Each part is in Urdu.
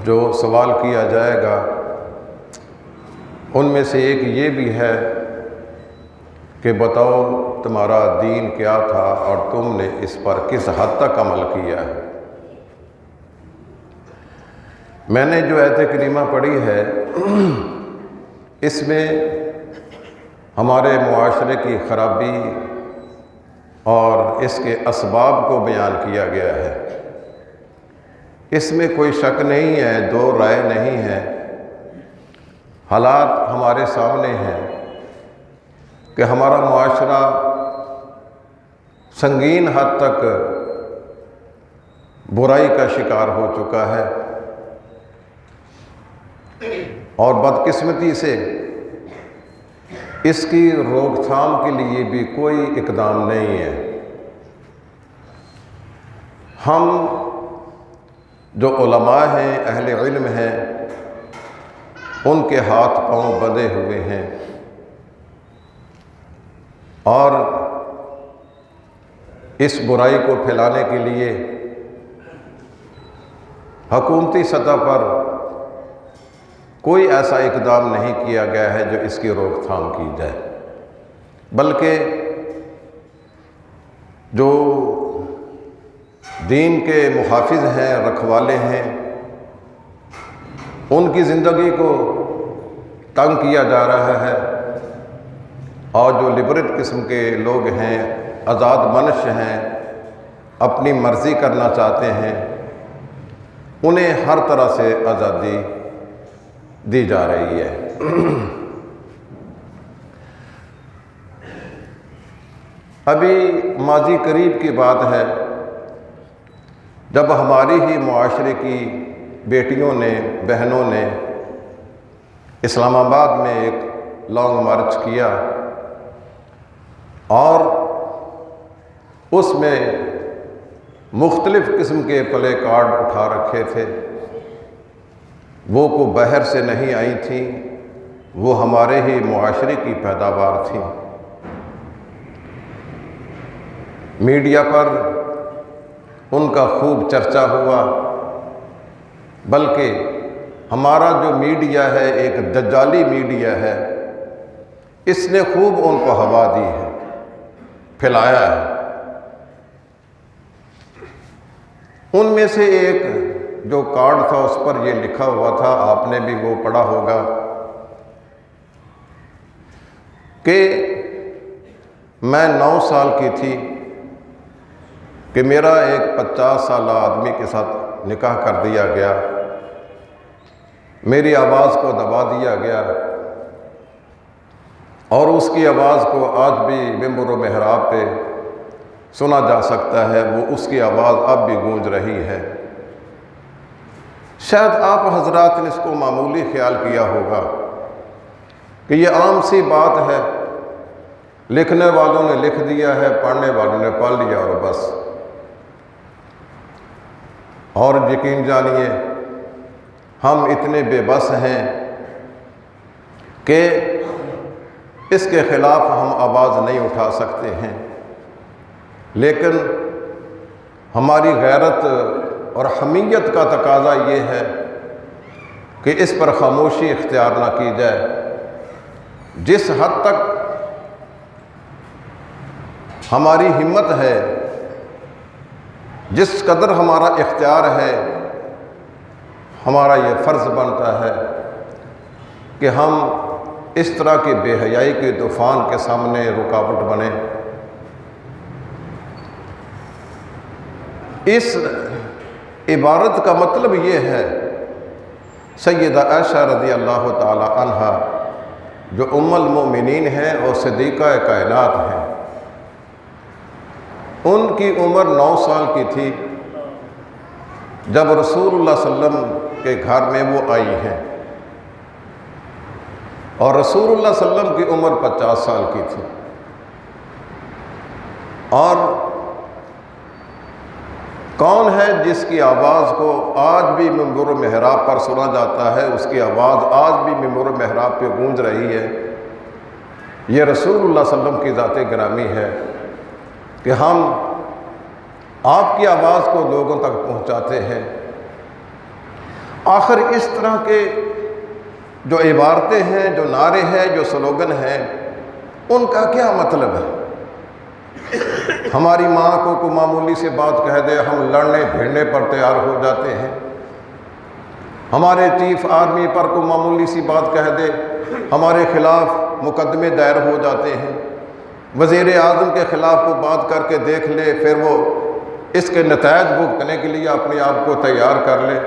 جو سوال کیا جائے گا ان میں سے ایک یہ بھی ہے کہ بتاؤ تمہارا دین کیا تھا اور تم نے اس پر کس حد تک عمل کیا ہے۔ میں نے جو آیت کریمہ پڑھی ہے اس میں ہمارے معاشرے کی خرابی اور اس کے اسباب کو بیان کیا گیا ہے۔ اس میں کوئی شک نہیں ہے، دو رائے نہیں ہے، حالات ہمارے سامنے ہیں کہ ہمارا معاشرہ سنگین حد تک برائی کا شکار ہو چکا ہے اور بدقسمتی سے اس کی روک تھام کے لیے بھی کوئی اقدام نہیں ہے۔ ہم جو علماء ہیں، اہل علم ہیں، ان کے ہاتھ پاؤں بندھے ہوئے ہیں اور اس برائی کو پھیلانے کے لیے حکومتی سطح پر کوئی ایسا اقدام نہیں کیا گیا ہے جو اس کی روک تھام کی جائے، بلکہ جو دین کے محافظ ہیں، رکھوالے ہیں، ان کی زندگی کو تنگ کیا جا رہا ہے اور جو لبرل قسم کے لوگ ہیں، آزاد منش ہیں، اپنی مرضی کرنا چاہتے ہیں، انہیں ہر طرح سے آزادی دی جا رہی ہے۔ ابھی ماضی قریب کی بات ہے جب ہماری ہی معاشرے کی بیٹیوں نے، بہنوں نے اسلام آباد میں ایک لانگ مارچ کیا اور اس میں مختلف قسم کے پلے کارڈ اٹھا رکھے تھے۔ وہ کو باہر سے نہیں آئی تھیں، وہ ہمارے ہی معاشرے کی پیداوار تھیں۔ میڈیا پر ان کا خوب چرچا ہوا، بلکہ ہمارا جو میڈیا ہے ایک دجالی میڈیا ہے، اس نے خوب ان کو ہوا دی ہے، پھیلایا ہے۔ ان میں سے ایک جو کارڈ تھا اس پر یہ لکھا ہوا تھا، آپ نے بھی وہ پڑھا ہوگا کہ میں 9 سال کی تھی کہ میرا ایک 50 سالہ آدمی کے ساتھ نکاح کر دیا گیا، میری آواز کو دبا دیا گیا اور اس کی آواز کو آج بھی ممبر و محراب پہ سنا جا سکتا ہے، وہ اس کی آواز اب بھی گونج رہی ہے۔ شاید آپ حضرات نے اس کو معمولی خیال کیا ہوگا کہ یہ عام سی بات ہے، لکھنے والوں نے لکھ دیا ہے، پڑھنے والوں نے پڑھ لیا اور بس۔ اور یقین جانیے ہم اتنے بے بس ہیں کہ اس کے خلاف ہم آواز نہیں اٹھا سکتے ہیں، لیکن ہماری غیرت اور حمیت کا تقاضا یہ ہے کہ اس پر خاموشی اختیار نہ کی جائے۔ جس حد تک ہماری ہمت ہے، جس قدر ہمارا اختیار ہے، ہمارا یہ فرض بنتا ہے کہ ہم اس طرح کی بے حیائی کے طوفان کے سامنے رکاوٹ بنیں۔ اس عبارت کا مطلب یہ ہے، سیدہ عائشہ رضی اللہ تعالی عنہا جو ام المؤمنین ہیں اور صدیقہ کائنات ہیں، ان کی عمر 9 سال کی تھی جب رسول اللہ صلی اللہ علیہ وسلم کے گھر میں وہ آئی ہیں، اور رسول اللہ صلی اللہ علیہ وسلم کی عمر 50 سال کی تھی، اور کون ہے جس کی آواز کو آج بھی ممبر محراب پر سنا جاتا ہے، اس کی آواز آج بھی ممبر محراب پہ گونج رہی ہے؟ یہ رسول اللہ صلی اللہ علیہ وسلم کی ذات گرامی ہے کہ ہم آپ کی آواز کو لوگوں تک پہنچاتے ہیں۔ آخر اس طرح کے جو عبارتیں ہیں، جو نعرے ہیں، جو سلوگن ہیں، ان کا کیا مطلب ہے؟ ہماری ماں کو کوئی معمولی سی بات کہہ دے، ہم لڑنے بھیڑنے پر تیار ہو جاتے ہیں۔ ہمارے چیف آرمی پر کوئی معمولی سی بات کہہ دے، ہمارے خلاف مقدمے دائر ہو جاتے ہیں۔ وزیر اعظم کے خلاف کوئی بات کر کے دیکھ لے، پھر وہ اس کے نتائج بھگتنے کے لیے اپنے آپ کو تیار کر لے۔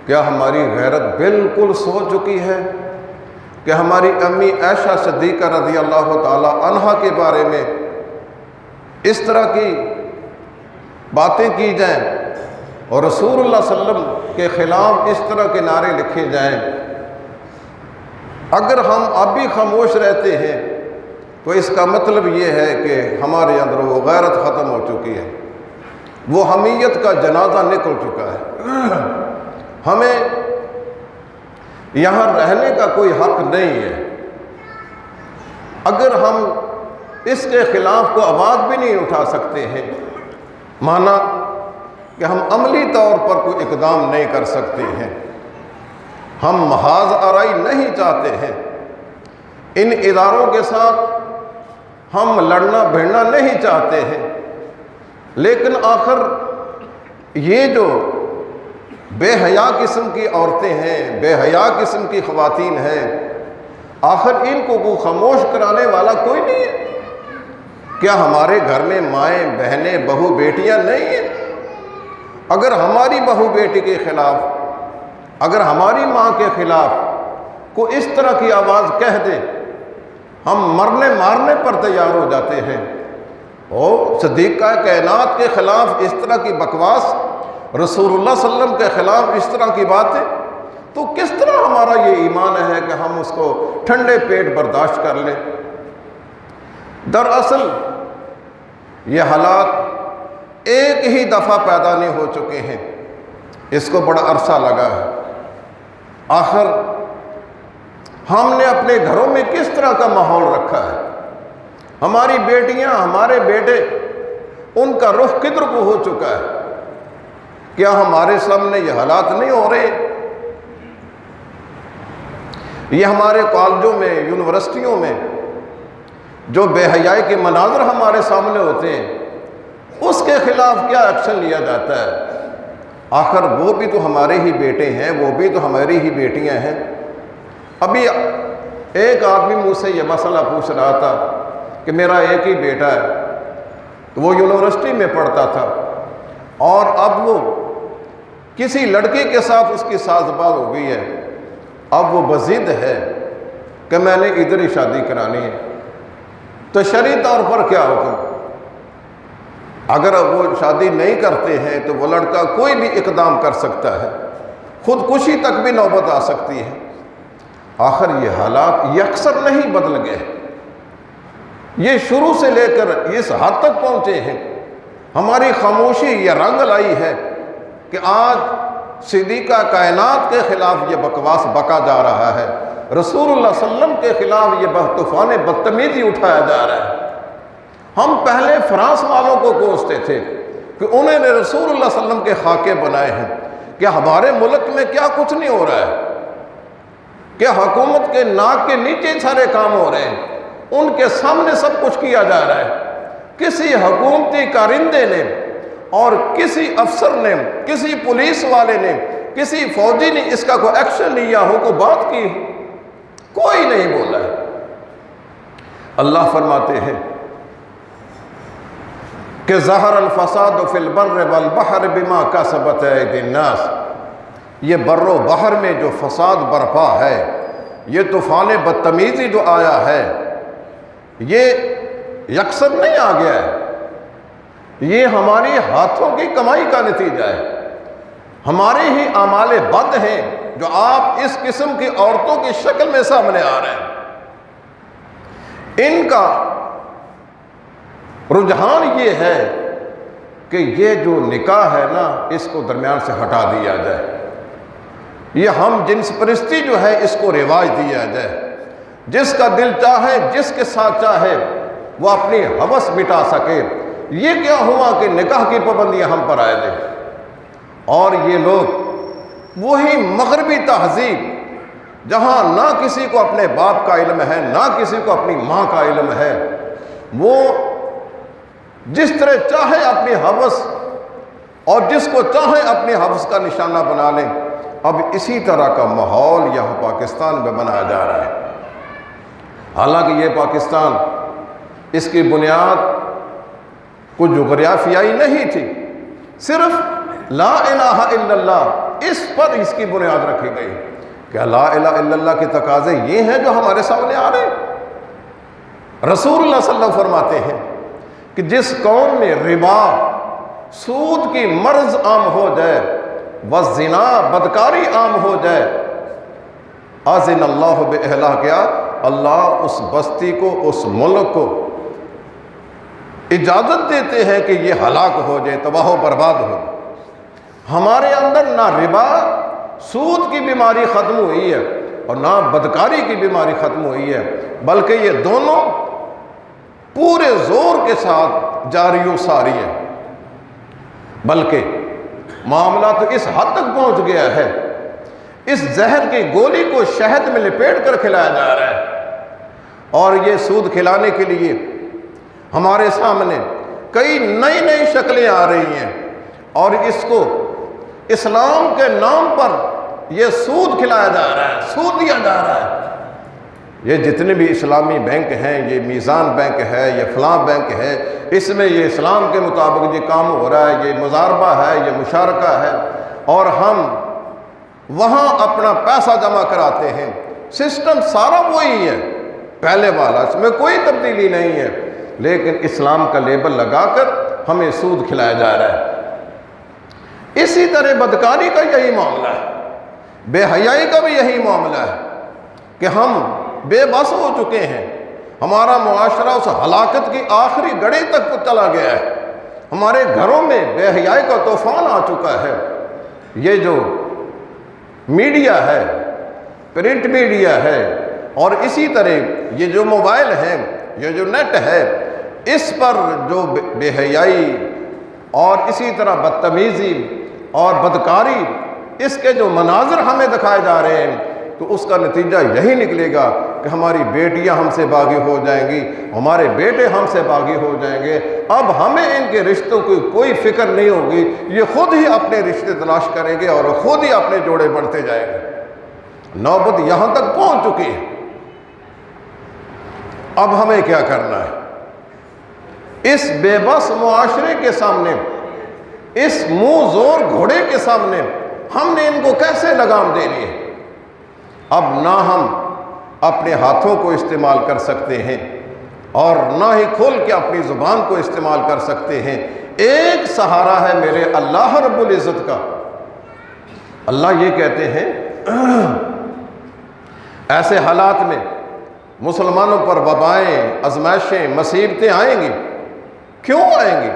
کیا ہماری غیرت بالکل سو چکی ہے کہ ہماری امی عائشہ صدیقہ رضی اللہ تعالی عنہا کے بارے میں اس طرح کی باتیں کی جائیں اور رسول اللہ صلی اللہ علیہ وسلم کے خلاف اس طرح کے نعرے لکھے جائیں؟ اگر ہم اب بھی خاموش رہتے ہیں تو اس کا مطلب یہ ہے کہ ہمارے اندر وہ غیرت ختم ہو چکی ہے، وہ حمیت کا جنازہ نکل چکا ہے۔ ہمیں یہاں رہنے کا کوئی حق نہیں ہے۔ اگر ہم اس کے خلاف کو آواز بھی نہیں اٹھا سکتے ہیں، مانا کہ ہم عملی طور پر کوئی اقدام نہیں کر سکتے ہیں، ہم محاذ آرائی نہیں چاہتے ہیں، ان اداروں کے ساتھ ہم لڑنا بھیڑنا نہیں چاہتے ہیں، لیکن آخر یہ جو بے حیا قسم کی عورتیں ہیں، بے حیا قسم کی خواتین ہیں، آخر ان کو خاموش کرانے والا کوئی نہیں ہے۔ کیا ہمارے گھر میں مائیں بہنیں بہو بیٹیاں نہیں ہیں؟ اگر ہماری بہو بیٹی کے خلاف، اگر ہماری ماں کے خلاف کوئی اس طرح کی آواز کہہ دے، ہم مرنے مارنے پر تیار ہو جاتے ہیں۔ اور صدیقہ کائنات کے خلاف اس طرح کی بکواس، رسول اللہ صلی اللہ علیہ وسلم کے خلاف اس طرح کی باتیں، تو کس طرح ہمارا یہ ایمان ہے کہ ہم اس کو ٹھنڈے پیٹ برداشت کر لیں؟ دراصل یہ حالات ایک ہی دفعہ پیدا نہیں ہو چکے ہیں، اس کو بڑا عرصہ لگا ہے۔ آخر ہم نے اپنے گھروں میں کس طرح کا ماحول رکھا ہے؟ ہماری بیٹیاں، ہمارے بیٹے، ان کا رخ کدھر کو ہو چکا ہے؟ کیا ہمارے سامنے یہ حالات نہیں ہو رہے؟ یہ ہمارے کالجوں میں، یونیورسٹیوں میں جو بے حیائی کے مناظر ہمارے سامنے ہوتے ہیں، اس کے خلاف کیا ایکشن لیا جاتا ہے؟ آخر وہ بھی تو ہمارے ہی بیٹے ہیں، وہ بھی تو ہماری ہی بیٹیاں ہیں۔ ابھی ایک آدمی مجھ سے یہ مسئلہ پوچھ رہا تھا کہ میرا ایک ہی بیٹا ہے، تو وہ یونیورسٹی میں پڑھتا تھا، اور اب وہ کسی لڑکی کے ساتھ اس کی ساز باز ہو گئی ہے، اب وہ بضد ہے کہ میں نے ادھر ہی شادی کرانی ہے۔ تو شرعی طور پر کیا حکم؟ اگر وہ شادی نہیں کرتے ہیں تو وہ لڑکا کوئی بھی اقدام کر سکتا ہے، خودکشی تک بھی نوبت آ سکتی ہے۔ آخر یہ حالات یہ اکثر نہیں بدل گئے، یہ شروع سے لے کر اس حد تک پہنچے ہیں۔ ہماری خاموشی یہ رنگ لائی ہے کہ آج صدیقہ کائنات کے خلاف یہ بکواس بکا جا رہا ہے، رسول اللہ صلی اللہ علیہ وسلم کے خلاف یہ طوفان بدتمیزی اٹھایا جا رہا ہے۔ ہم پہلے فرانس والوں کو کوستے تھے کہ انہوں نے رسول اللہ صلی اللہ علیہ وسلم کے خاکے بنائے ہیں، کہ ہمارے ملک میں کیا کچھ نہیں ہو رہا ہے، کہ حکومت کے ناک کے نیچے سارے کام ہو رہے ہیں، ان کے سامنے سب کچھ کیا جا رہا ہے۔ کسی حکومتی کارندے نے اور کسی افسر نے، کسی پولیس والے نے، کسی فوجی نے اس کا کوئی ایکشن لیا ہو، کوئی بات کی، کوئی نہیں بولا ہے۔ اللہ فرماتے ہیں کہ ظہر الفساد فی البر والبحر بما کسبت ایدی الناس، یہ بر و بحر میں جو فساد برپا ہے، یہ طوفان بدتمیزی جو آیا ہے، یہ یکسر نہیں آ گیا ہے، یہ ہماری ہاتھوں کی کمائی کا نتیجہ ہے۔ ہمارے ہی اعمال بد ہیں جو آپ اس قسم کی عورتوں کی شکل میں سامنے آ رہے ہیں۔ ان کا رجحان یہ ہے کہ یہ جو نکاح ہے نا، اس کو درمیان سے ہٹا دیا جائے، یہ ہم جنس پرستی جو ہے اس کو رواج دیا جائے، جس کا دل چاہے، جس کے ساتھ چاہے وہ اپنی ہوس مٹا سکے۔ یہ کیا ہوا کہ نکاح کی پابندیاں ہم پر آئے دیں، اور یہ لوگ وہی مغربی تہذیب جہاں نہ کسی کو اپنے باپ کا علم ہے نہ کسی کو اپنی ماں کا علم ہے، وہ جس طرح چاہے اپنی ہوس اور جس کو چاہے اپنی ہوس کا نشانہ بنا لیں، اب اسی طرح کا ماحول یہاں پاکستان میں بنایا جا رہا ہے۔ حالانکہ یہ پاکستان، اس کی بنیاد کوئی جغرافیائی نہیں تھی، صرف لا الہ الا اللہ اس پر اس کی بنیاد رکھی گئی کہ لا الہ الا اللہ کے تقاضے یہ ہیں جو ہمارے سامنے آ رہے ہیں۔ رسول اللہ صلی اللہ علیہ وسلم فرماتے ہیں کہ جس قوم میں ربا، سود کی مرض عام ہو جائے، والزنا، بدکاری عام ہو جائے، اذن اللہ بِاہلہا، کیا اللہ اس بستی کو، اس ملک کو اجازت دیتے ہیں کہ یہ ہلاک ہو جائے، تباہ و برباد ہو جائے۔ ہمارے اندر نہ ربا، سود کی بیماری ختم ہوئی ہے اور نہ بدکاری کی بیماری ختم ہوئی ہے، بلکہ یہ دونوں پورے زور کے ساتھ جاری و ساری ہے۔ بلکہ معاملہ تو اس حد تک پہنچ گیا ہے، اس زہر کی گولی کو شہد میں لپیٹ کر کھلایا جا رہا ہے، اور یہ سود کھلانے کے لیے ہمارے سامنے کئی نئی نئی شکلیں آ رہی ہیں، اور اس کو اسلام کے نام پر یہ سود کھلایا جا رہا ہے، سود دیا جا رہا ہے۔ یہ جتنے بھی اسلامی بینک ہیں، یہ میزان بینک ہے، یہ فلاں بینک ہے، اس میں یہ اسلام کے مطابق یہ کام ہو رہا ہے، یہ مضاربہ ہے، یہ مشارکہ ہے، اور ہم وہاں اپنا پیسہ جمع کراتے ہیں۔ سسٹم سارا وہی ہے پہلے والا، اس میں کوئی تبدیلی نہیں ہے، لیکن اسلام کا لیبل لگا کر ہمیں سود کھلایا جا رہا ہے۔ اسی طرح بدکاری کا یہی معاملہ ہے، بے حیائی کا بھی یہی معاملہ ہے کہ ہم بے بس ہو چکے ہیں۔ ہمارا معاشرہ اس ہلاکت کی آخری گڑی تک چلا گیا ہے، ہمارے گھروں میں بے حیائی کا طوفان آ چکا ہے۔ یہ جو میڈیا ہے، پرنٹ میڈیا ہے، اور اسی طرح یہ جو موبائل ہے، یہ جو نیٹ ہے، اس پر جو بے حیائی اور اسی طرح بدتمیزی اور بدکاری، اس کے جو مناظر ہمیں دکھائے جا رہے ہیں، تو اس کا نتیجہ یہی نکلے گا کہ ہماری بیٹیاں ہم سے باغی ہو جائیں گی، ہمارے بیٹے ہم سے باغی ہو جائیں گے۔ اب ہمیں ان کے رشتوں کی کوئی فکر نہیں ہوگی، یہ خود ہی اپنے رشتے تلاش کریں گے اور خود ہی اپنے جوڑے بڑھتے جائیں گے۔ نوبت یہاں تک پہنچ چکی ہے۔ اب ہمیں کیا کرنا ہے؟ اس بے بس معاشرے کے سامنے، اس منہ زور گھوڑے کے سامنے ہم نے ان کو کیسے لگام دینی ہے؟ اب نہ ہم اپنے ہاتھوں کو استعمال کر سکتے ہیں اور نہ ہی کھول کے اپنی زبان کو استعمال کر سکتے ہیں۔ ایک سہارا ہے میرے اللہ رب العزت کا۔ اللہ یہ کہتے ہیں ایسے حالات میں مسلمانوں پر وبائیں، آزمائشیں، مصیبتیں آئیں گی۔ کیوں آئیں گی؟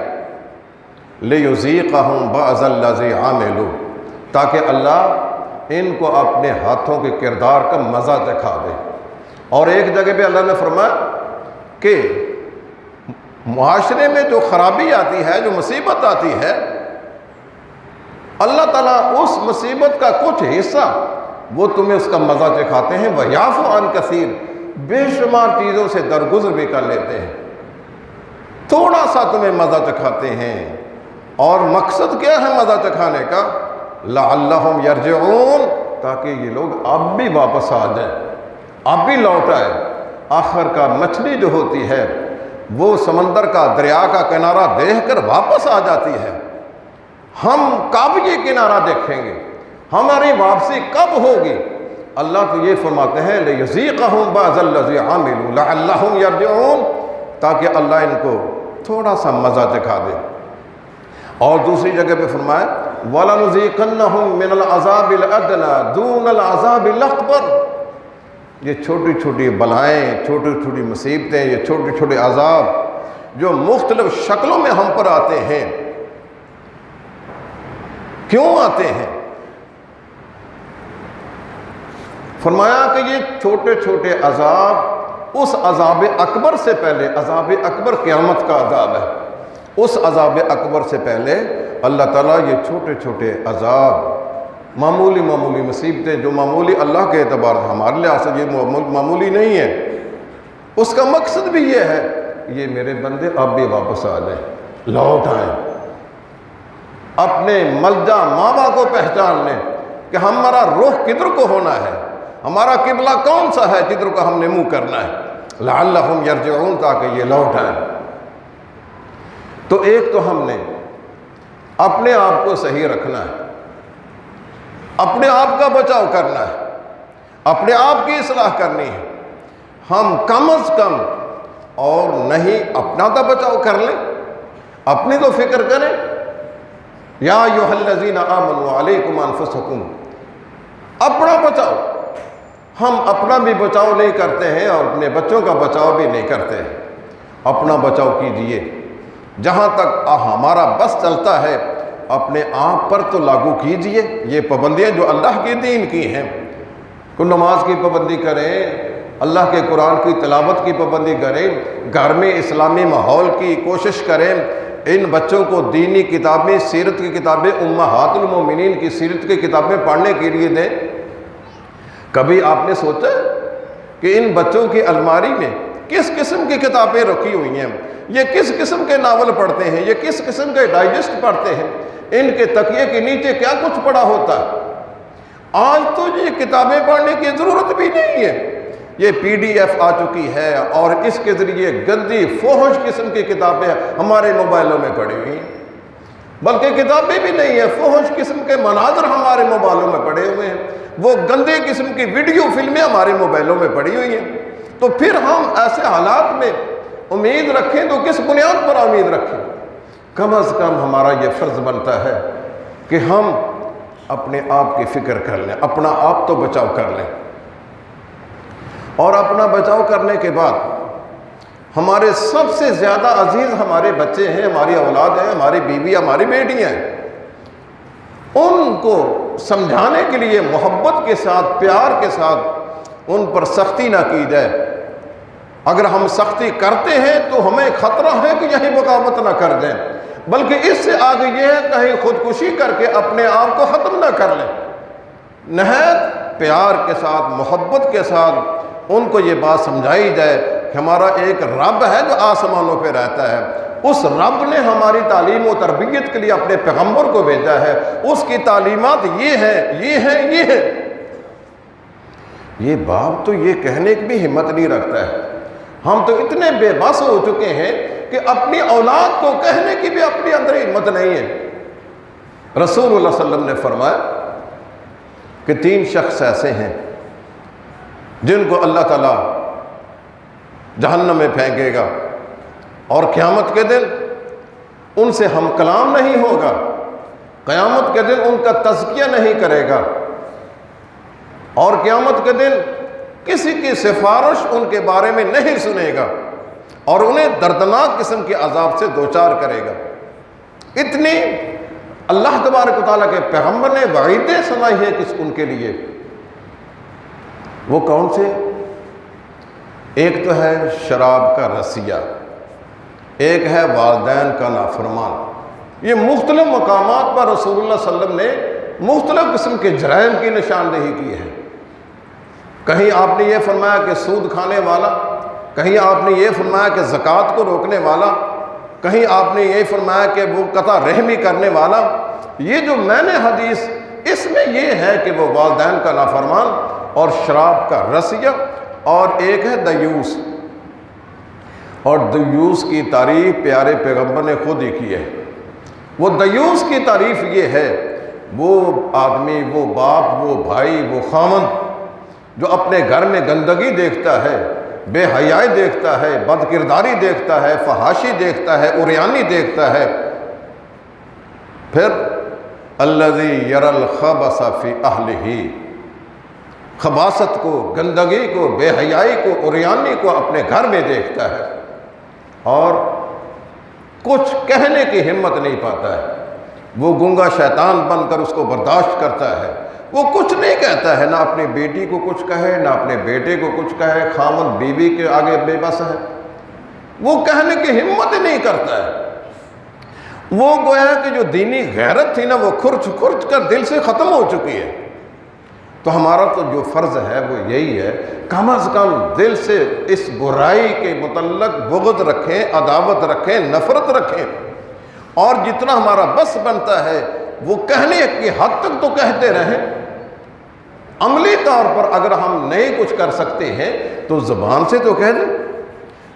لِيُذِيقَهُمْ بَعْضَ الَّذِي عَمِلُوا، تاکہ اللہ ان کو اپنے ہاتھوں کے کردار کا مزہ چکھا دے۔ اور ایک جگہ پہ اللہ نے فرمایا کہ معاشرے میں جو خرابی آتی ہے، جو مصیبت آتی ہے، اللہ تعالیٰ اس مصیبت کا کچھ حصہ وہ تمہیں اس کا مزہ چکھاتے ہیں۔ وَيَعْفُو عَنْ كَثِيرٍ، بے شمار چیزوں سے درگزر بھی کر لیتے ہیں، تھوڑا سا تمہیں مزہ چکھاتے ہیں۔ اور مقصد کیا ہے مزہ چکھانے کا؟ لعلہم یرجعون، تاکہ یہ لوگ اب بھی واپس آ جائیں، اب بھی لوٹ آئے۔ آخر کا مچھلی جو ہوتی ہے وہ سمندر کا، دریا کا کنارہ دیکھ کر واپس آ جاتی ہے۔ ہم کب یہ کنارہ دیکھیں گے؟ ہماری واپسی کب ہوگی؟ اللہ تو یہ فرماتے ہیں لِيُذِيقَهُمْ بَعْضَ الَّذِي عَمِلُوا لَعَلَّهُمْ يَرْجِعُونَ، تاکہ اللہ ان کو تھوڑا سا مزہ چکھا دے۔ اور دوسری جگہ پہ فرمایا وَلَنُذِيقَنَّهُمْ مِنَ الْعَذَابِ الْأَدْنَىٰ دُونَ الْعَذَابِ الْأَكْبَرِ، یہ چھوٹی چھوٹی بلائیں، چھوٹی چھوٹی مصیبتیں، یہ چھوٹے چھوٹے عذاب جو مختلف شکلوں میں ہم پر آتے ہیں، کیوں آتے ہیں؟ فرمایا کہ یہ چھوٹے چھوٹے عذاب اس عذاب اکبر سے پہلے، عذاب اکبر قیامت کا عذاب ہے، اس عذاب اکبر سے پہلے اللہ تعالیٰ یہ چھوٹے چھوٹے عذاب معمولی معمولی مصیبتیں جو معمولی اللہ کے اعتبار سے ہمارے لحاظ سے یہ معمولی نہیں ہے، اس کا مقصد بھی یہ ہے یہ میرے بندے اب بھی واپس آ جائیں، لوٹ آئیں، اپنے ملجا ماوا کو پہچان لیں کہ ہمارا رخ کدھر کو ہونا ہے، ہمارا قبلہ کون سا ہے جدھر کو ہم نے منہ کرنا ہے، لعلہم یرجعون، تاکہ یہ لوٹ آئیں۔ تو ایک تو ہم نے اپنے آپ کو صحیح رکھنا ہے، اپنے آپ کا بچاؤ کرنا ہے، اپنے آپ کی اصلاح کرنی ہے۔ ہم کم از کم اور نہیں اپنا تو بچاؤ کر لیں، اپنی تو فکر کریں۔ یا ایھا الذین آمنوا علیکم انفسکم، اپنا بچاؤ۔ ہم اپنا بھی بچاؤ نہیں کرتے ہیں اور اپنے بچوں کا بچاؤ بھی نہیں کرتے ہیں۔ اپنا بچاؤ کیجئے، جہاں تک ہمارا بس چلتا ہے اپنے آپ پر تو لاگو کیجئے یہ پابندیاں جو اللہ کے دین کی ہیں۔ کوئی نماز کی پابندی کریں، اللہ کے قرآن کی تلاوت کی پابندی کریں، گھر میں اسلامی ماحول کی کوشش کریں، ان بچوں کو دینی کتابیں، سیرت کی کتابیں، امہات المومنین کی سیرت کی کتابیں پڑھنے کے لیے دیں۔ کبھی آپ نے سوچا کہ ان بچوں کی الماری میں کس قسم کی کتابیں رکھی ہوئی ہیں، یہ کس قسم کے ناول پڑھتے ہیں، یہ کس قسم کے ڈائجسٹ پڑھتے ہیں، ان کے تکیے کے نیچے کیا کچھ پڑا ہوتا ہے۔ آج تو یہ کتابیں پڑھنے کی ضرورت بھی نہیں ہے، یہ PDF آ چکی ہے اور اس کے ذریعے گندی فحش قسم کی کتابیں ہمارے موبائلوں میں پڑی ہوئی ہیں، بلکہ کتابیں بھی نہیں ہیں، فحش قسم کے مناظر ہمارے موبائلوں میں پڑے ہوئے ہیں، وہ گندے قسم کی ویڈیو فلمیں ہمارے موبائلوں میں پڑی ہوئی ہیں۔ تو پھر ہم ایسے حالات میں امید رکھیں تو کس بنیاد پر امید رکھیں؟ کم از کم ہمارا یہ فرض بنتا ہے کہ ہم اپنے آپ کی فکر کر لیں، اپنا آپ تو بچاؤ کر لیں، اور اپنا بچاؤ کرنے کے بعد ہمارے سب سے زیادہ عزیز ہمارے بچے ہیں، ہماری اولاد ہیں، ہماری بیوی، ہماری بیٹیاں ہیں، ان کو سمجھانے کے لیے محبت کے ساتھ، پیار کے ساتھ ان پر سختی نہ کی جائے۔ اگر ہم سختی کرتے ہیں تو ہمیں خطرہ ہے کہ یہی بغاوت نہ کر دیں، بلکہ اس سے آگے یہ ہے کہیں خودکشی کر کے اپنے آپ کو ختم نہ کر لیں۔ نہایت پیار کے ساتھ، محبت کے ساتھ ان کو یہ بات سمجھائی جائے کہ ہمارا ایک رب ہے جو آسمانوں پہ رہتا ہے، اس رب نے ہماری تعلیم و تربیت کے لیے اپنے پیغمبر کو بھیجا ہے، اس کی تعلیمات یہ ہیں، یہ ہیں، یہ ہیں۔ یہ باپ تو یہ کہنے کی بھی ہمت نہیں رکھتا ہے۔ ہم تو اتنے بے بس ہو چکے ہیں کہ اپنی اولاد کو کہنے کی بھی اپنے اندر ہمت نہیں ہے۔ رسول اللہ صلی اللہ علیہ وسلم نے فرمایا کہ 3 شخص ایسے ہیں جن کو اللہ تعالیٰ جہنم میں پھینکے گا اور قیامت کے دن ان سے ہم کلام نہیں ہوگا، قیامت کے دن ان کا تزکیہ نہیں کرے گا، اور قیامت کے دن کسی کی سفارش ان کے بارے میں نہیں سنے گا اور انہیں دردناک قسم کے عذاب سے دوچار کرے گا۔ اتنی اللہ تبارک و تعالیٰ کے پیغمبر نے وعیدیں سنائی ہیں کس ان کے لیے۔ وہ کون سے؟ ایک تو ہے شراب کا رسیہ، ایک ہے والدین کا نافرمان۔ یہ مختلف مقامات پر رسول اللہ صلی اللہ علیہ وسلم نے مختلف قسم کے جرائم کی نشاندہی کی ہے۔ کہیں آپ نے یہ فرمایا کہ سود کھانے والا، کہیں آپ نے یہ فرمایا کہ زکوٰۃ کو روکنے والا، کہیں آپ نے یہ فرمایا کہ وہ قطع رحمی کرنے والا۔ یہ جو میں نے حدیث، اس میں یہ ہے کہ وہ والدین کا نافرمان اور شراب کا رسیہ، اور ایک ہے دیوس۔ اور دیوس کی تعریف پیارے پیغمبر نے خود ہی کی ہے۔ وہ دیوس کی تعریف یہ ہے، وہ آدمی، وہ باپ، وہ بھائی، وہ خاوند جو اپنے گھر میں گندگی دیکھتا ہے، بے حیائی دیکھتا ہے، بد کرداری دیکھتا ہے، فحاشی دیکھتا ہے، عریانی دیکھتا ہے، پھر الذی یری الخبث فی اہلہ، خباثت کو، گندگی کو، بے حیائی کو، عریانی کو اپنے گھر میں دیکھتا ہے اور کچھ کہنے کی ہمت نہیں پاتا ہے۔ وہ گنگا شیطان بن کر اس کو برداشت کرتا ہے، وہ کچھ نہیں کہتا ہے، نہ اپنی بیٹی کو کچھ کہے، نہ اپنے بیٹے کو کچھ کہے، خاوند بیوی کے آگے بے بس ہے، وہ کہنے کی ہمت ہی نہیں کرتا ہے۔ وہ گویا کہ جو دینی غیرت تھی نا وہ کھرچ کھرچ کر دل سے ختم ہو چکی ہے۔ تو ہمارا تو جو فرض ہے وہ یہی ہے، کم از کم دل سے اس برائی کے متعلق بغض رکھیں، عداوت رکھیں، نفرت رکھیں، اور جتنا ہمارا بس بنتا ہے وہ کہنے کی حد تک تو کہتے رہیں۔ عملی طور پر اگر ہم نہیں کچھ کر سکتے ہیں تو زبان سے تو کہہ دیں،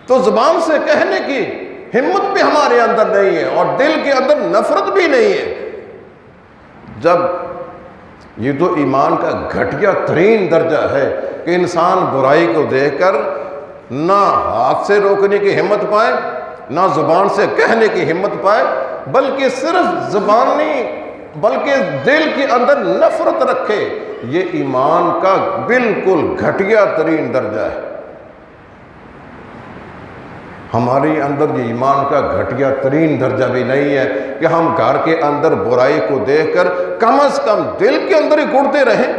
تو زبان سے کہنے کی ہمت بھی ہمارے اندر نہیں ہے اور دل کے اندر نفرت بھی نہیں ہے۔ جب یہ تو ایمان کا گھٹیا ترین درجہ ہے کہ انسان برائی کو دیکھ کر نہ ہاتھ سے روکنے کی ہمت پائے، نہ زبان سے کہنے کی ہمت پائے، بلکہ صرف زبانی بلکہ دل کے اندر نفرت رکھے، یہ ایمان کا بالکل گھٹیا ترین درجہ ہے۔ ہمارے اندر یہ ایمان کا گھٹیا ترین درجہ بھی نہیں ہے کہ ہم گھر کے اندر برائی کو دیکھ کر کم از کم دل کے اندر ہی گڑتے رہیں،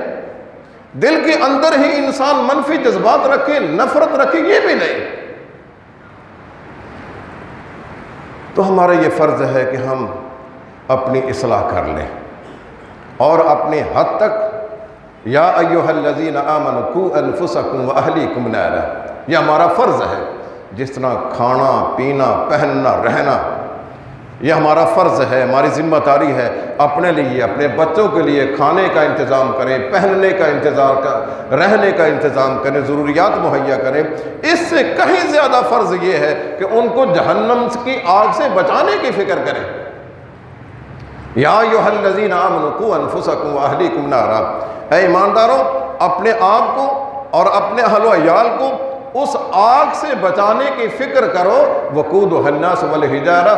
دل کے اندر ہی انسان منفی جذبات رکھے، نفرت رکھے، یہ بھی نہیں۔ تو ہمارا یہ فرض ہے کہ ہم اپنی اصلاح کر لیں اور اپنی حد تک یا ایھا الذین آمنوا قوا انفسکم واہلیکم نارا، یہ ہمارا فرض ہے۔ جس طرح کھانا پینا پہننا رہنا یہ ہمارا فرض ہے، ہماری ذمہ داری ہے، اپنے لیے اپنے بچوں کے لیے کھانے کا انتظام کریں، پہننے کا انتظام کریں، رہنے کا انتظام کریں، ضروریات مہیا کریں۔ اس سے کہیں زیادہ فرض یہ ہے کہ ان کو جہنم کی آگ سے بچانے کی فکر کریں۔ یا ایھا الذین آمنوا قوا انفسکم واہلیکم نارا، اے ایمانداروں اپنے آپ کو اور اپنے اہل و عیال کو اس آگ سے بچانے کی فکر کرو، وقودھا الناس والحجارہ،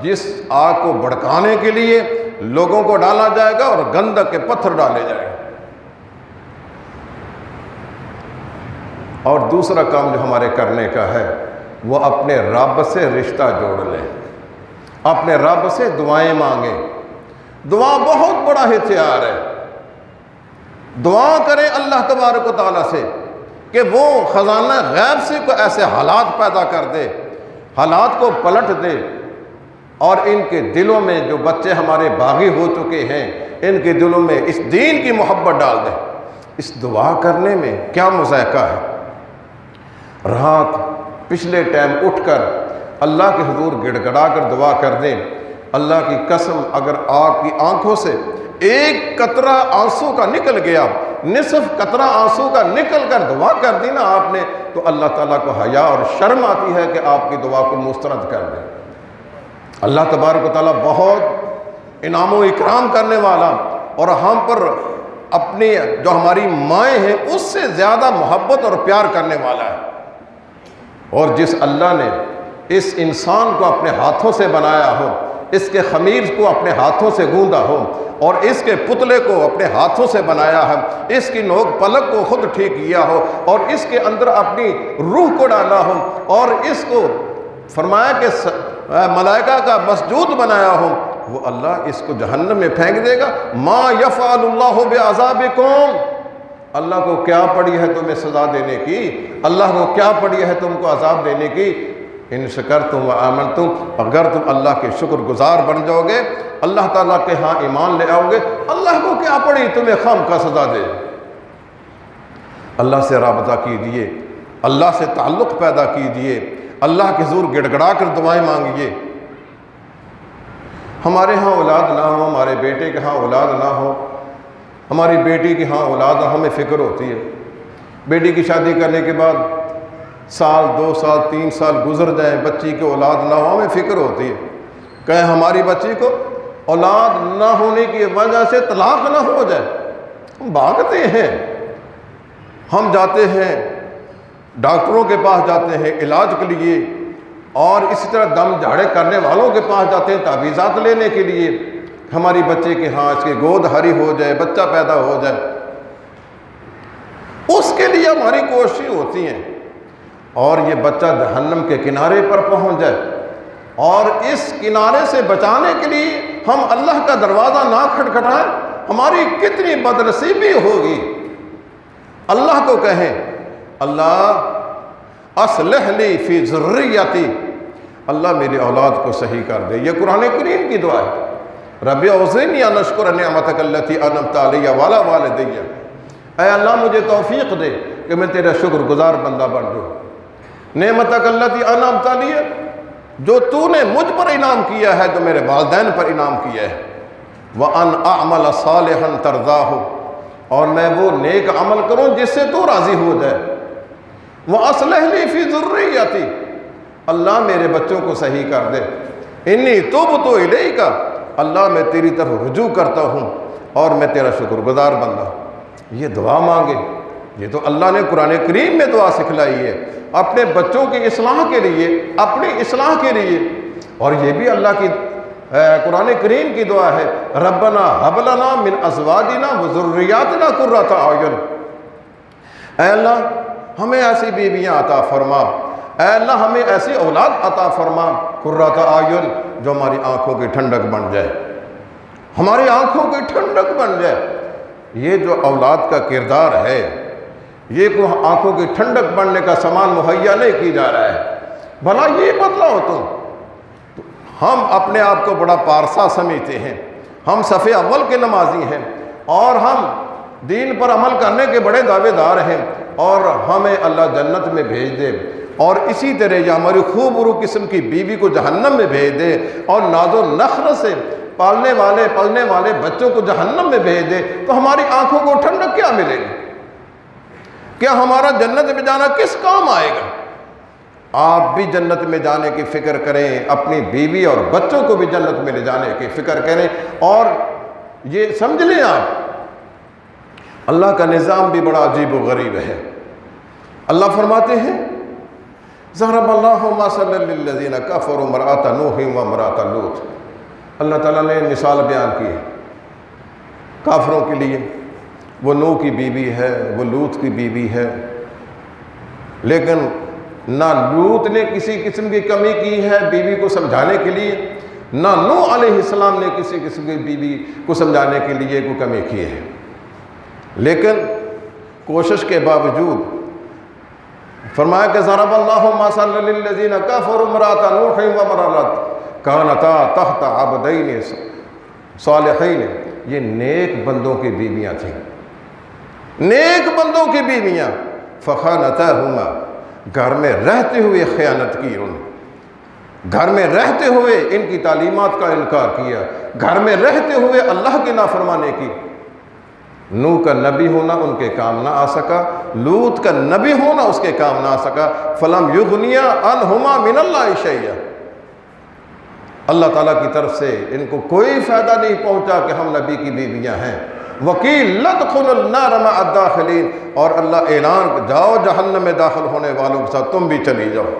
جس آگ کو بھڑکانے کے لیے لوگوں کو ڈالا جائے گا اور گندک کے پتھر ڈالے جائیں گے۔ اور دوسرا کام جو ہمارے کرنے کا ہے وہ اپنے رب سے رشتہ جوڑ لیں، اپنے رب سے دعائیں مانگیں۔ دعا بہت بڑا ہتھیار ہے۔ دعا کریں اللہ تبارک و تعالیٰ سے کہ وہ خزانہ غیب سے کوئی ایسے حالات پیدا کر دے، حالات کو پلٹ دے، اور ان کے دلوں میں جو بچے ہمارے باغی ہو چکے ہیں ان کے دلوں میں اس دین کی محبت ڈال دے۔ اس دعا کرنے میں کیا مذائقہ ہے۔ رات پچھلے ٹائم اٹھ کر اللہ کے حضور گڑ گڑا کر دعا کر دیں، اللہ کی قسم اگر آپ کی آنکھوں سے ایک قطرہ آنسو کا نکل گیا، نصف قطرہ آنسو کا نکل کر دعا کر دی نا آپ نے، تو اللہ تعالیٰ کو حیا اور شرم آتی ہے کہ آپ کی دعا کو مسترد کر دے۔ اللہ تبارک و تعالیٰ بہت انعام و اکرام کرنے والا اور ہم پر اپنی جو ہماری مائیں ہیں اس سے زیادہ محبت اور پیار کرنے والا ہے۔ اور جس اللہ نے اس انسان کو اپنے ہاتھوں سے بنایا ہو، اس کے خمیر کو اپنے ہاتھوں سے گوندا ہو اور اس کے پتلے کو اپنے ہاتھوں سے بنایا ہے، اس کی نوک پلک کو خود ٹھیک کیا ہو اور اس کے اندر اپنی روح کو ڈالا ہو اور اس کو فرمایا کہ ملائکہ کا مسجود بنایا ہو، وہ اللہ اس کو جہنم میں پھینک دے گا۔ ما یفعل اللہ بعذابکم، اللہ کو کیا پڑی ہے تمہیں سزا دینے کی، اللہ کو کیا پڑی ہے تم کو عذاب دینے کی۔ ان شکرتم و آمنتم، اگر تم اللہ کے شکر گزار بن جاؤ گے، اللہ تعالیٰ کے ہاں ایمان لے آؤ گے، اللہ کو کیا پڑی تمہیں خام کا سزا دے۔ اللہ سے رابطہ کیجیے، اللہ سے تعلق پیدا کیجیے، اللہ کے حضور گڑ گڑا کر دعائیں مانگیے۔ ہمارے ہاں اولاد نہ ہو، ہمارے بیٹے کے ہاں اولاد نہ ہو، ہماری بیٹی کے ہاں اولاد نہ، ہمیں فکر ہوتی ہے۔ بیٹی کی شادی کرنے کے بعد سال 2 سال 3 سال گزر جائیں، بچی کی اولاد نہ ہو، ہمیں فکر ہوتی ہے کہیں ہماری بچی کو اولاد نہ ہونے کی وجہ سے طلاق نہ ہو جائے۔ ہم بھاگتے ہیں، ہم جاتے ہیں ڈاکٹروں کے پاس جاتے ہیں علاج کے لیے، اور اسی طرح دم جھاڑے کرنے والوں کے پاس جاتے ہیں تعویذات لینے کے لیے، ہماری بچے کے ہاں اس کی گود ہری ہو جائے، بچہ پیدا ہو جائے۔ اس کے لیے ہماری کوششیں ہوتی ہیں، اور یہ بچہ جہنم کے کنارے پر پہنچ جائے، اور اس کنارے سے بچانے کے لیے ہم اللہ کا دروازہ نہ کھٹکھٹائیں، ہماری کتنی بدنصیبی ہوگی۔ اللہ کو کہیں اللہ اصلح لی فی ذریتی، اللہ میری اولاد کو صحیح کر دے۔ یہ قرآن کریم کی دعا ہے، رب اوزعنی ان اشکر نعمتک التی انعمت علی وعلی والدی، اے اللہ مجھے توفیق دے کہ میں تیرا شکر گزار بندہ بن جاؤں۔ نعمتک التی انعمت علی، جو تو نے مجھ پر انعام کیا ہے، جو میرے والدین پر انعام کیا ہے، وَأَنْ أَعْمَلَ صَالِحًا تَرْضَاهُ، اور میں وہ نیک عمل کروں جس سے تو راضی ہو جائے۔ وَأَصْلِحْ لِي فِي ذُرِّيَّتِي، اللہ میرے بچوں کو صحیح کر دے۔ اِنِّی تُبْتُ إِلَيْکَ، اللہ میں تیری طرف رجوع کرتا ہوں اور میں تیرا شکر گزار بندہ۔ یہ دعا مانگے، یہ تو اللہ نے قرآن کریم میں دعا سکھلائی ہے اپنے بچوں کی اصلاح کے لیے، اپنی اصلاح کے لیے۔ اور یہ بھی اللہ کی قرآن کریم کی دعا ہے، ربنا ہب لنا من ازواجنا وذریاتنا قرۃ اعین، اے اللہ ہمیں ایسی بیویاں عطا فرما، اے اللہ ہمیں ایسی اولاد عطا فرما، قرۃ اعین، جو ہماری آنکھوں کی ٹھنڈک بن جائے، ہماری آنکھوں کی ٹھنڈک بن جائے۔ یہ جو اولاد کا کردار ہے، یہ کوئی آنکھوں کی ٹھنڈک بننے کا سامان مہیا نہیں کی جا رہا ہے۔ بھلا یہ بدلاؤ تم، ہم اپنے آپ کو بڑا پارسا سمجھتے ہیں، ہم صف اول کے نمازی ہیں، اور ہم دین پر عمل کرنے کے بڑے دعوے دار ہیں، اور ہمیں اللہ جنت میں بھیج دے، اور اسی طرح یہ ہماری خوبرو قسم کی بیوی کو جہنم میں بھیج دے، اور ناز و نخر سے پلنے والے بچوں کو جہنم میں بھیج دے، تو ہماری آنکھوں کو ٹھنڈک کیا ملے گی؟ کیا ہمارا جنت میں جانا کس کام آئے گا؟ آپ بھی جنت میں جانے کی فکر کریں، اپنی بیوی اور بچوں کو بھی جنت میں لے جانے کی فکر کریں، اور یہ سمجھ لیں آپ اللہ کا نظام بھی بڑا عجیب و غریب ہے۔ اللہ فرماتے ہیں ضرب اللہ مثلا للذین کفروا امرأۃ نوح وامرأۃ لوط، اللہ تعالیٰ نے مثال بیان کی ہے کافروں کے لیے۔ وہ نوح کی بیوی ہے، وہ لوط کی بیوی ہے، لیکن نہ لوط نے کسی قسم کی کمی کی ہے بیوی کو سمجھانے کے لیے، نہ نوح علیہ السلام نے کسی قسم کی بیوی کو سمجھانے کے لیے کوئی کمی کی ہے، لیکن کوشش کے باوجود فرمایا کہ ضرب اللہ مثلا للذین کفروا امرأۃ نوح وامرأۃ کانتا تحت عبدین صالحین، یہ نیک بندوں کی بیویاں تھیں، نیک بندوں کی بیویاں، فخانتاہما، گھر میں رہتے ہوئے خیانت کی انہوں نے، گھر میں رہتے ہوئے ان کی تعلیمات کا انکار کیا، گھر میں رہتے ہوئے اللہ کی نافرمانی کی۔ نوح کا نبی ہونا ان کے کام نہ آ سکا، لوط کا نبی ہونا اس کے کام نہ آ سکا، فلم یغنیا عنہما من اللہ شیئا، اللہ تعالیٰ کی طرف سے ان کو کوئی فائدہ نہیں پہنچا کہ ہم نبی کی بیویاں ہیں۔ وکیل لدخلوا النار مع الداخلین، اور اللہ اعلان جاؤ جہنم میں داخل ہونے والوں کے ساتھ تم بھی چلی جاؤ۔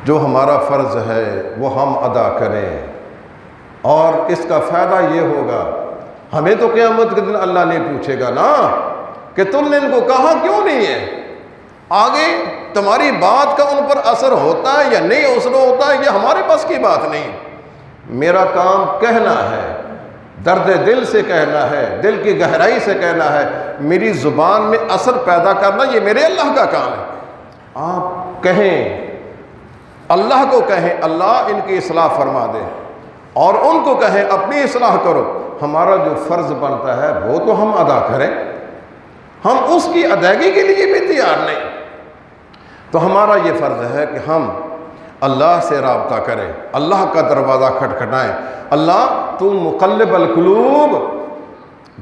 جو ہمارا فرض ہے وہ ہم ادا کریں، اور اس کا فائدہ یہ ہوگا، ہمیں تو قیامت کے دن اللہ نہیں پوچھے گا نا کہ تم نے ان کو کہا کیوں نہیں ہے، آگے تمہاری بات کا ان پر اثر ہوتا ہے یا نہیں اثر ہوتا ہے، یہ ہمارے پاس کی بات نہیں۔ میرا کام کہنا ہے، درد دل سے کہنا ہے، دل کی گہرائی سے کہنا ہے، میری زبان میں اثر پیدا کرنا یہ میرے اللہ کا کام ہے۔ آپ کہیں، اللہ کو کہیں اللہ ان کی اصلاح فرما دے، اور ان کو کہیں اپنی اصلاح کرو۔ ہمارا جو فرض بنتا ہے وہ تو ہم ادا کریں، ہم اس کی ادائیگی کے لیے بھی تیار نہیں، تو ہمارا یہ فرض ہے کہ ہم اللہ سے رابطہ کریں، اللہ کا دروازہ کھٹکھٹائیں۔ اللہ تو مقلب القلوب،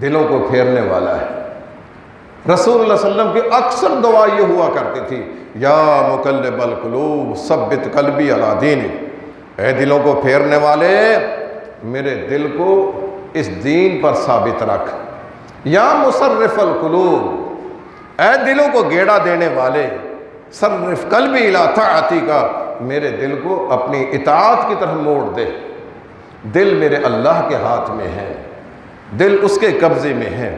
دلوں کو پھیرنے والا ہے۔ رسول اللہ صلی اللہ علیہ وسلم کی اکثر دعا یہ ہوا کرتی تھی، یا مقلب القلوب ثبت قلبی علی دینک، اے دلوں کو پھیرنے والے میرے دل کو اس دین پر ثابت رکھ۔ یا مصرف القلوب، اے دلوں کو گیڑا دینے والے، صرف قلبی الی طاعتک، میرے دل کو اپنی اطاعت کی طرف موڑ دے۔ دل میرے اللہ کے ہاتھ میں ہے، دل اس کے قبضے میں ہے۔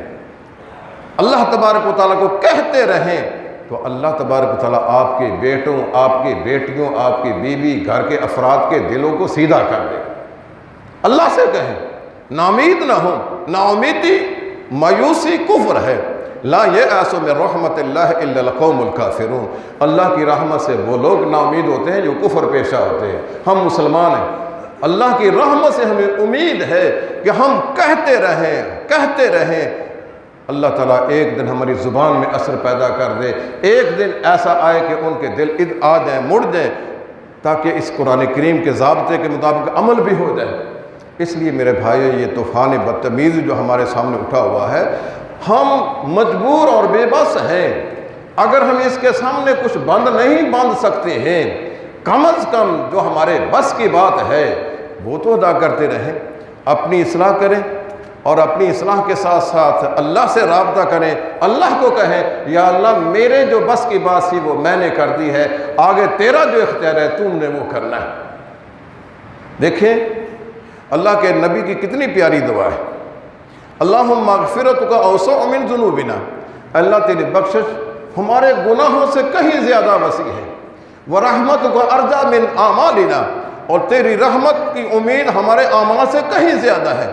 اللہ تبارک و تعالیٰ کو کہتے رہیں تو اللہ تبارک و تعالیٰ آپ کے بیٹوں، آپ کی بیٹیوں، آپ کی بیوی، گھر کے افراد کے دلوں کو سیدھا کر دے۔ اللہ سے کہیں، ناامید نہ ہوں، نا امیدی مایوسی کفر ہے، لا یأسوا من رحمت اللہ الا القوم الکافرون، اللہ کی رحمت سے وہ لوگ نا امید ہوتے ہیں جو کفر پیشہ ہوتے ہیں۔ ہم مسلمان ہیں، اللہ کی رحمت سے ہمیں امید ہے کہ ہم کہتے رہیں، اللہ تعالیٰ ایک دن ہماری زبان میں اثر پیدا کر دے، ایک دن ایسا آئے کہ ان کے دل آ جائیں، مڑ جائیں، تاکہ اس قرآن کریم کے ضابطے کے مطابق عمل بھی ہو جائے۔ اس لیے میرے بھائیو، یہ طوفان بدتمیزی جو ہمارے سامنے اٹھا ہوا ہے، ہم مجبور اور بے بس ہیں۔ اگر ہم اس کے سامنے کچھ بند نہیں باندھ سکتے ہیں، کم از کم جو ہمارے بس کی بات ہے وہ تو ادا کرتے رہیں، اپنی اصلاح کریں، اور اپنی اصلاح کے ساتھ ساتھ اللہ سے رابطہ کریں، اللہ کو کہیں یا اللہ میرے جو بس کی بات تھی وہ میں نے کر دی ہے، آگے تیرا جو اختیار ہے تم نے وہ کرنا ہے۔ دیکھیں اللہ کے نبی کی کتنی پیاری دعا ہے، اللہم مغفرتک اوسع من ذنوبنا، اللہ تیری بخشش ہمارے گناہوں سے کہیں زیادہ وسیع ہے، ورحمتک ارجی من اعمالنا، اور تیری رحمت کی امید ہمارے اعمال سے کہیں زیادہ ہے،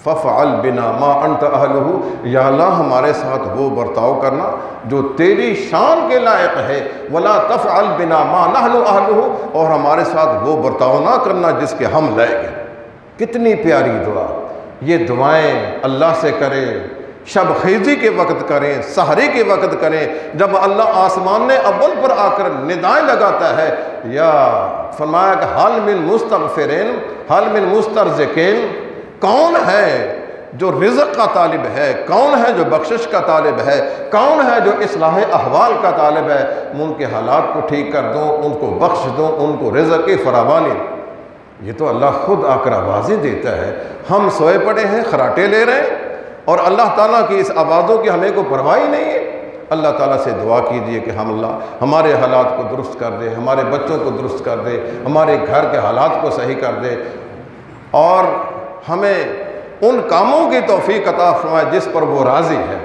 فَفْعَلْ بِنَا مَا أَنْتَ أَهْلُهُ، یا اللہ ہمارے ساتھ وہ برتاؤ کرنا جو تیری شان کے لائق ہے، وَلَا تَفْعَلْ بِنَا مَا نَحْنُ أَهْلُهُ، اور ہمارے ساتھ وہ برتاؤ نہ کرنا جس کے ہم لائق ہیں۔ کتنی پیاری دعا، یہ دعائیں اللہ سے کریں، شب خیزی کے وقت کریں، سحری کے وقت کریں، جب اللہ آسمان اول پر آ کر ندائیں لگاتا ہے، یا فرمایا کہ حل من مستغفرین حل من مسترزقین، کون ہے جو رزق کا طالب ہے، کون ہے جو بخشش کا طالب ہے، کون ہے جو اصلاح احوال کا طالب ہے، ان کے حالات کو ٹھیک کر دوں، ان کو بخش دوں، ان کو رزق کی فراوانی۔ یہ تو اللہ خود آ کر آوازیں دیتا ہے، ہم سوئے پڑے ہیں، خراٹے لے رہے ہیں، اور اللہ تعالیٰ کی اس آوازوں کی ہمیں کوئی پرواہ ہی نہیں ہے۔ اللہ تعالیٰ سے دعا کیجئے کہ اللہ ہمارے حالات کو درست کر دے، ہمارے بچوں کو درست کر دے، ہمارے گھر کے حالات کو صحیح کر دے، اور ہمیں ان کاموں کی توفیق عطا فرمائے جس پر وہ راضی ہے۔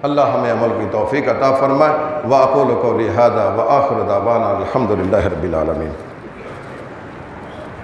اللہ ہمیں عمل کی توفیق عطا فرمائے۔ وَأَقُولُ قَوْلِي هَذَا وَآخِرُ دَعْوَانَا الْحَمْدُ لِلَّهِ رَبِّ الْعَالَمِينَ۔